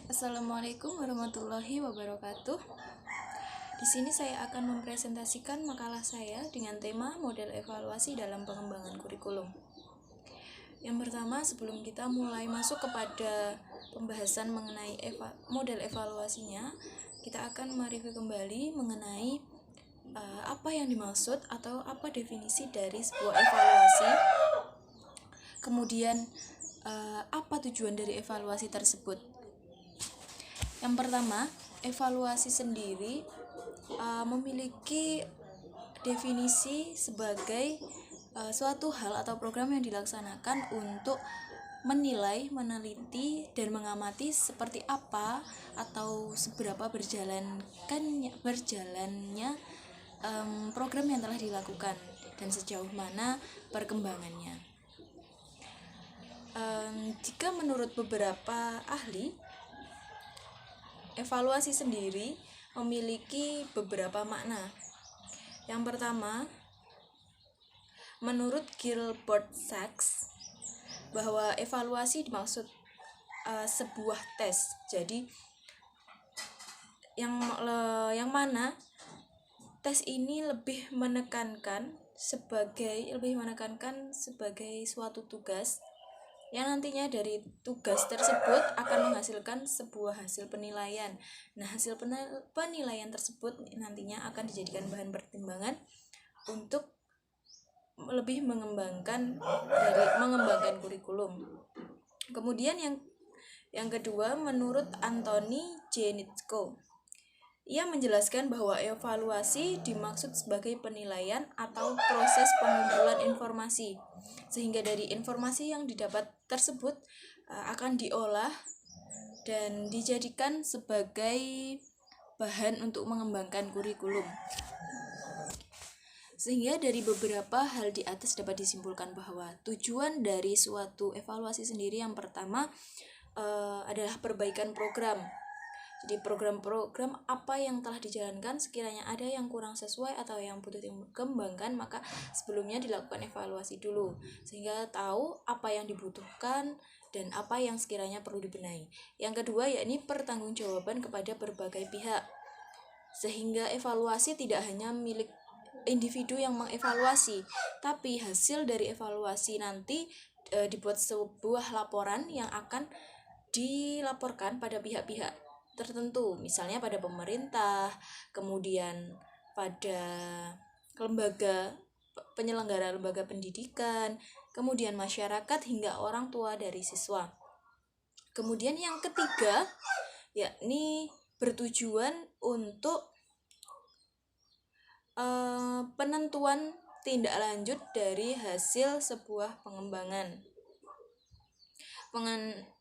Assalamualaikum warahmatullahi wabarakatuh. Di sini saya akan mempresentasikan makalah saya dengan tema model evaluasi dalam pengembangan kurikulum. Yang pertama, sebelum kita mulai masuk kepada pembahasan mengenai model evaluasinya, kita akan mereview kembali mengenai apa yang dimaksud atau apa definisi dari sebuah evaluasi. Kemudian apa tujuan dari evaluasi tersebut. Yang pertama, evaluasi sendiri memiliki definisi sebagai suatu hal atau program yang dilaksanakan untuk menilai, meneliti, dan mengamati seperti apa atau seberapa berjalannya program yang telah dilakukan dan sejauh mana perkembangannya. Jika menurut beberapa ahli, evaluasi sendiri memiliki beberapa makna. Yang pertama, menurut Gilbert Sachs, bahwa evaluasi dimaksud sebuah tes. Jadi yang mana tes ini lebih menekankan sebagai suatu tugas yang nantinya dari tugas tersebut akan menghasilkan sebuah hasil penilaian. Nah, hasil penilaian tersebut nantinya akan dijadikan bahan pertimbangan untuk lebih mengembangkan kurikulum. Kemudian yang kedua, menurut Anthony J. Nitschko, ia menjelaskan bahwa evaluasi dimaksud sebagai penilaian atau proses pengumpulan informasi, sehingga dari informasi yang didapat tersebut akan diolah dan dijadikan sebagai bahan untuk mengembangkan kurikulum. Sehingga dari beberapa hal di atas dapat disimpulkan bahwa tujuan dari suatu evaluasi sendiri yang pertama adalah perbaikan program. Jadi program-program apa yang telah dijalankan, sekiranya ada yang kurang sesuai atau yang butuh dikembangkan, maka sebelumnya dilakukan evaluasi dulu sehingga tahu apa yang dibutuhkan dan apa yang sekiranya perlu dibenahi. Yang kedua, yakni pertanggungjawaban kepada berbagai pihak, sehingga evaluasi tidak hanya milik individu yang mengevaluasi, tapi hasil dari evaluasi nanti dibuat sebuah laporan yang akan dilaporkan pada pihak-pihak tertentu, misalnya pada pemerintah, kemudian pada penyelenggara lembaga pendidikan, kemudian masyarakat hingga orang tua dari siswa. Kemudian yang ketiga, yakni bertujuan untuk penentuan tindak lanjut dari hasil sebuah pengembangan.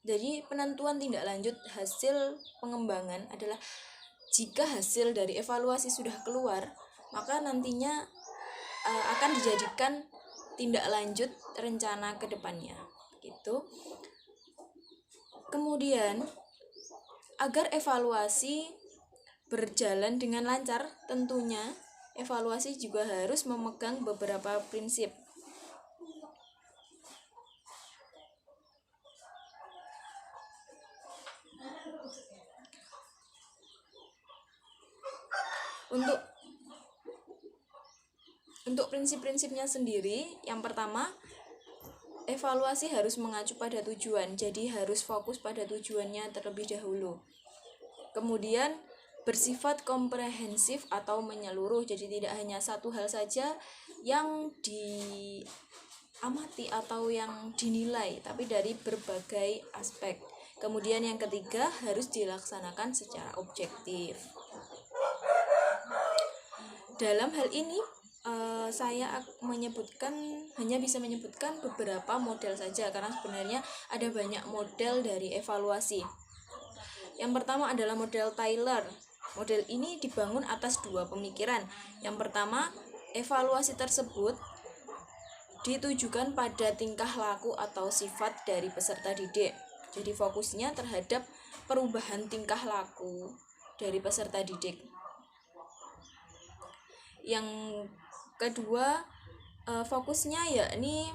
Jadi penentuan tindak lanjut hasil pengembangan adalah jika hasil dari evaluasi sudah keluar, maka nantinya akan dijadikan tindak lanjut rencana ke depannya gitu. Kemudian agar evaluasi berjalan dengan lancar, tentunya evaluasi juga harus memegang beberapa prinsip. Untuk prinsip-prinsipnya sendiri, yang pertama, evaluasi harus mengacu pada tujuan, jadi harus fokus pada tujuannya terlebih dahulu. Kemudian bersifat komprehensif atau menyeluruh, jadi tidak hanya satu hal saja yang diamati atau yang dinilai, tapi dari berbagai aspek. Kemudian yang ketiga, harus dilaksanakan secara objektif. Dalam hal ini saya hanya bisa menyebutkan beberapa model saja, karena sebenarnya ada banyak model dari evaluasi. Yang pertama adalah model Taylor. Model ini dibangun atas dua pemikiran. Yang pertama, evaluasi tersebut ditujukan pada tingkah laku atau sifat dari peserta didik. Jadi fokusnya terhadap perubahan tingkah laku dari peserta didik. Yang kedua, fokusnya yakni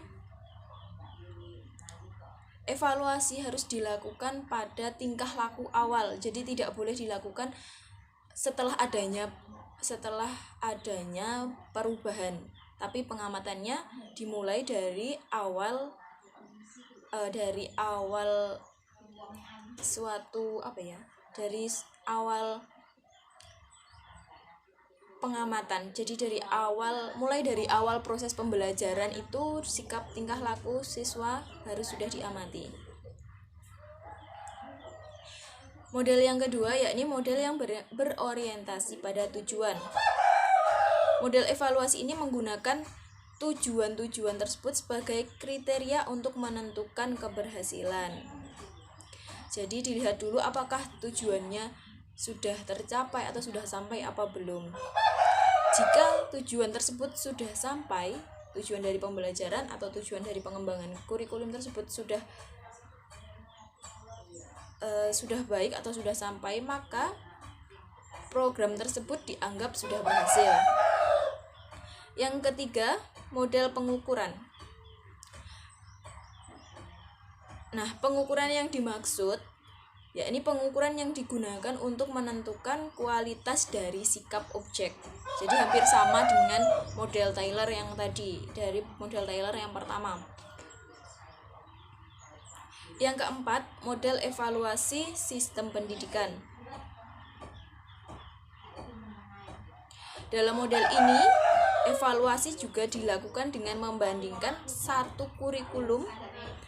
evaluasi harus dilakukan pada tingkah laku awal. Jadi tidak boleh dilakukan setelah adanya perubahan, tapi pengamatannya dimulai dari awal suatu dari awal pengamatan. Jadi mulai dari awal proses pembelajaran itu sikap tingkah laku siswa harus sudah diamati. Model yang kedua yakni model yang berorientasi pada tujuan. Model evaluasi ini menggunakan tujuan-tujuan tersebut sebagai kriteria untuk menentukan keberhasilan. Jadi dilihat dulu apakah tujuannya sudah tercapai atau sudah sampai apa belum. Jika tujuan tersebut sudah sampai, tujuan dari pembelajaran atau tujuan dari pengembangan kurikulum tersebut sudah baik atau sudah sampai, maka program tersebut dianggap sudah berhasil. Yang ketiga, model pengukuran. Nah, pengukuran yang dimaksud yakni pengukuran yang digunakan untuk menentukan kualitas dari sikap objek. Jadi hampir sama dengan model Taylor yang tadi, dari model Taylor yang pertama. Yang keempat, model evaluasi sistem pendidikan. Dalam model ini, evaluasi juga dilakukan dengan membandingkan satu kurikulum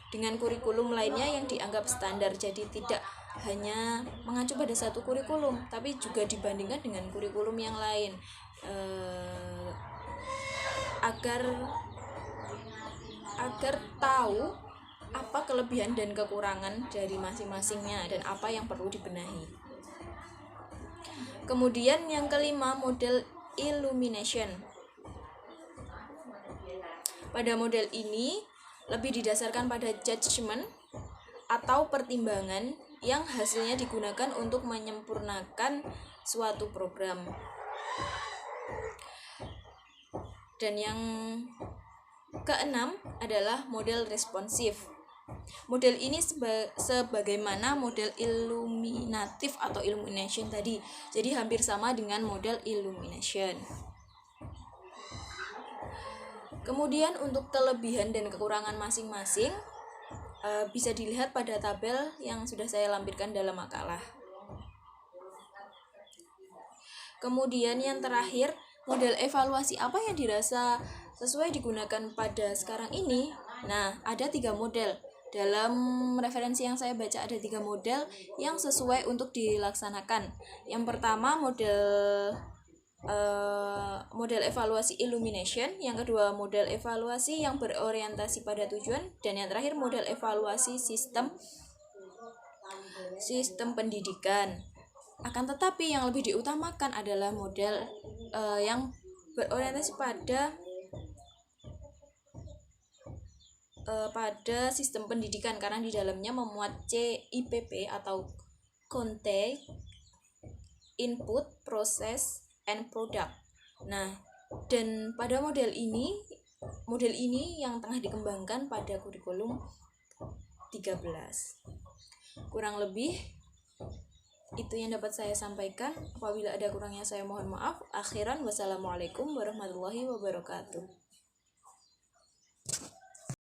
dengan kurikulum lainnya yang dianggap standar. Jadi tidak hanya mengacu pada satu kurikulum, tapi juga dibandingkan dengan kurikulum yang lain, agar tahu apa kelebihan dan kekurangan dari masing-masingnya dan apa yang perlu dibenahi. Kemudian yang kelima, model illumination. Pada model ini lebih didasarkan pada judgement atau pertimbangan yang hasilnya digunakan untuk menyempurnakan suatu program. Dan yang keenam adalah model responsif. Model ini sebagaimana model illuminatif atau illumination tadi. Jadi hampir sama dengan model illumination. Kemudian untuk kelebihan dan kekurangan masing-masing bisa dilihat pada tabel yang sudah saya lampirkan dalam makalah. Kemudian yang terakhir, model evaluasi apa yang dirasa sesuai digunakan pada sekarang ini? Nah, ada 3 model. Dalam referensi yang saya baca ada 3 model yang sesuai untuk dilaksanakan. Yang pertama model evaluasi illumination, yang kedua model evaluasi yang berorientasi pada tujuan, dan yang terakhir model evaluasi sistem pendidikan. Akan tetapi yang lebih diutamakan adalah model yang berorientasi pada sistem pendidikan, karena di dalamnya memuat CIPP atau content, input, process, and product. Nah, dan pada model ini yang tengah dikembangkan pada kurikulum 13. Kurang lebih itu yang dapat saya sampaikan. Apabila ada kurangnya saya mohon maaf. Akhiran, wassalamualaikum warahmatullahi wabarakatuh.